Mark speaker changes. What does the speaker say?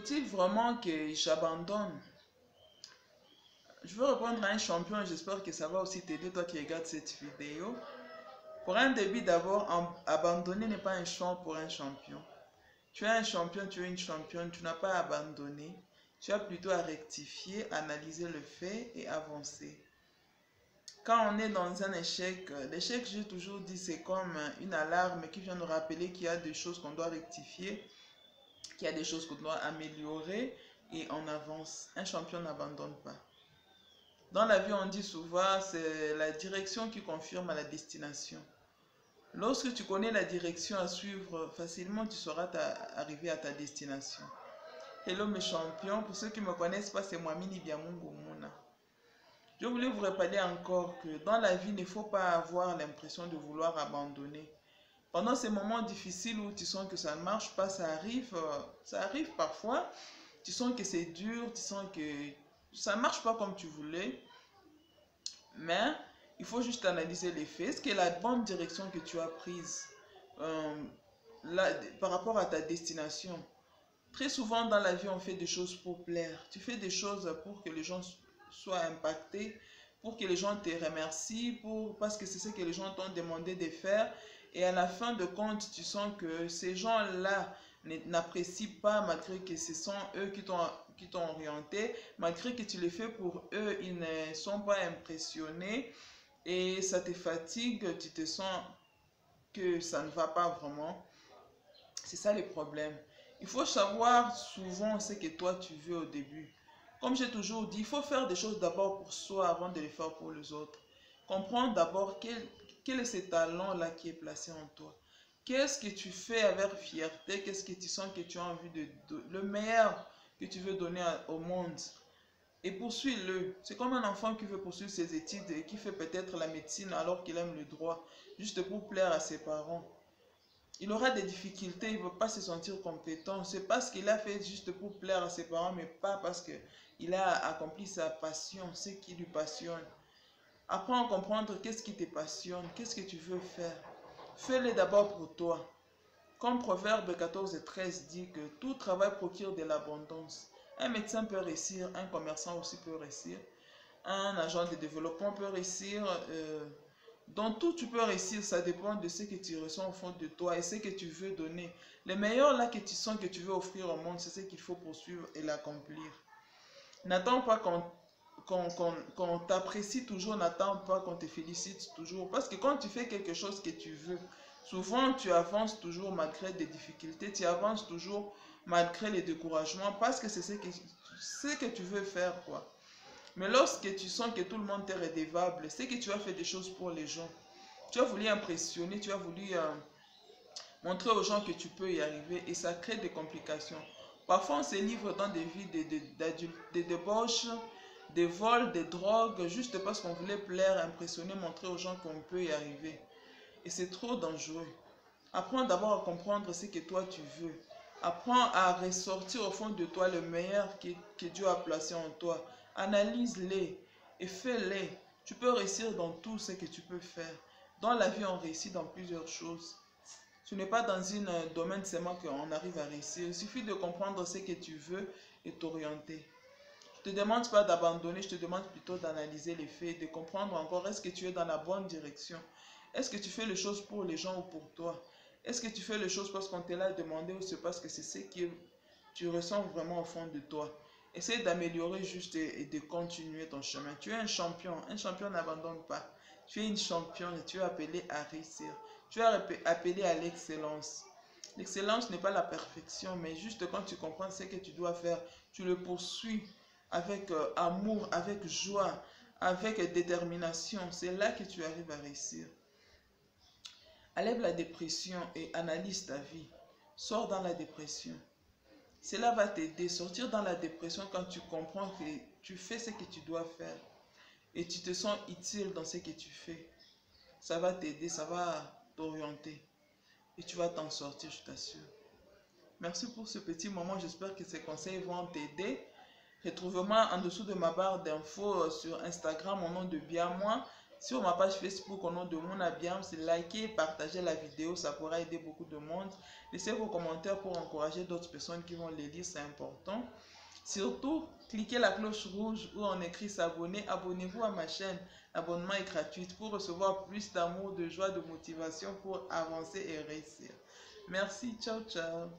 Speaker 1: faut-il vraiment que j'abandonne? Je veux répondre à un champion et j'espère que ça va aussi t'aider, toi qui regardes cette vidéo. Pour un début, d'abord, abandonner n'est pas un choix pour un champion. Tu es un champion, tu es une championne, tu n'as pas abandonné. Tu as plutôt à rectifier, analyser le fait et avancer. Quand on est dans un échec, l'échec, j'ai toujours dit, c'est comme une alarme qui vient nous rappeler qu'il y a des choses qu'on doit rectifier, qu'il y a des choses qu'on doit améliorer et on avance. Un champion n'abandonne pas. Dans la vie, on dit souvent, c'est la direction qui confirme la destination. Lorsque tu connais la direction à suivre, facilement tu sauras arriver à ta destination. Hello mes champions, pour ceux qui ne me connaissent pas, c'est moi Mini Biamungu Mouna. Je voulais vous rappeler encore que dans la vie, il ne faut pas avoir l'impression de vouloir abandonner. Pendant ces moments difficiles où tu sens que ça ne marche pas, ça arrive parfois. Tu sens que c'est dur, tu sens que ça ne marche pas comme tu voulais. Mais il faut juste analyser les faits. Est-ce que la bonne direction que tu as prise par rapport à ta destination? Très souvent dans la vie, on fait des choses pour plaire. Tu fais des choses pour que les gens soient impactés, pour que les gens te remercient, parce que c'est ce que les gens t'ont demandé de faire. Et à la fin de compte, tu sens que ces gens-là n'apprécient pas, malgré que ce sont eux qui t'ont orienté, malgré que tu les fais pour eux, ils ne sont pas impressionnés et ça te fatigue, tu te sens que ça ne va pas vraiment. C'est ça le problème. Il faut savoir souvent ce que toi tu veux au début. Comme j'ai toujours dit, il faut faire des choses d'abord pour soi avant de les faire pour les autres. Comprendre d'abord quel est ce talent-là qui est placé en toi. Qu'est-ce que tu fais avec fierté? Qu'est-ce que tu sens que tu as envie le meilleur que tu veux donner au monde? Et poursuis-le. C'est comme un enfant qui veut poursuivre ses études et qui fait peut-être la médecine alors qu'il aime le droit, juste pour plaire à ses parents. Il aura des difficultés, il ne va pas se sentir compétent. C'est parce qu'il a fait juste pour plaire à ses parents, mais pas parce qu'il a accompli sa passion, ce qui lui passionne. Apprends à comprendre qu'est-ce qui te passionne, qu'est-ce que tu veux faire. Fais-le d'abord pour toi. Comme Proverbe 14 et 13 dit que tout travail procure de l'abondance. Un médecin peut réussir, un commerçant aussi peut réussir, un agent de développement peut réussir. Dans tout, tu peux réussir, ça dépend de ce que tu ressens au fond de toi et ce que tu veux donner. Le meilleur là que tu sens que tu veux offrir au monde, c'est ce qu'il faut poursuivre et l'accomplir. N'attends pas qu'on t'apprécie toujours, n'attends pas qu'on te félicite toujours. Parce que quand tu fais quelque chose que tu veux, souvent tu avances toujours malgré des difficultés, tu avances toujours malgré les découragements parce que c'est ce que tu veux faire, quoi. Mais lorsque tu sens que tout le monde t'est redevable, c'est que tu as fait des choses pour les gens. Tu as voulu impressionner, tu as voulu montrer aux gens que tu peux y arriver et ça crée des complications. Parfois, on se livre dans des vies de débauches, des vols, des drogues, juste parce qu'on voulait plaire, impressionner, montrer aux gens qu'on peut y arriver. Et c'est trop dangereux. Apprends d'abord à comprendre ce que toi tu veux. Apprends à ressortir au fond de toi le meilleur que Dieu a placé en toi. Analyse-les et fais-les. Tu peux réussir dans tout ce que tu peux faire. Dans la vie, on réussit dans plusieurs choses. Ce n'est pas dans un domaine seulement qu'on arrive à réussir. Il suffit de comprendre ce que tu veux et t'orienter. Je ne te demande pas d'abandonner, je te demande plutôt d'analyser les faits, de comprendre encore est-ce que tu es dans la bonne direction. Est-ce que tu fais les choses pour les gens ou pour toi? Est-ce que tu fais les choses parce qu'on te l'a demandé ou c'est parce que c'est ce que tu ressens vraiment au fond de toi? Essaye d'améliorer juste et de continuer ton chemin. Tu es un champion n'abandonne pas. Tu es une championne et tu es appelé à réussir. Tu es appelé à l'excellence. L'excellence n'est pas la perfection, mais juste quand tu comprends ce que tu dois faire, tu le poursuis avec amour, avec joie, avec détermination. C'est là que tu arrives à réussir. Enlève la dépression et analyse ta vie. Sors dans la dépression. Cela va t'aider. Sortir dans la dépression quand tu comprends que tu fais ce que tu dois faire et tu te sens utile dans ce que tu fais. Ça va t'aider, ça va t'orienter et tu vas t'en sortir, je t'assure. Merci pour ce petit moment. J'espère que ces conseils vont t'aider. Retrouve-moi en dessous de ma barre d'infos sur Instagram au nom de Biamois. sur ma page Facebook au nom de Mouna Biams. Likez et partagez la vidéo, ça pourra aider beaucoup de monde. Laissez vos commentaires pour encourager d'autres personnes qui vont les lire, c'est important. Surtout, cliquez la cloche rouge où on écrit s'abonner. Abonnez-vous à ma chaîne. L'abonnement est gratuit pour recevoir plus d'amour, de joie, de motivation pour avancer et réussir. Merci, ciao, ciao.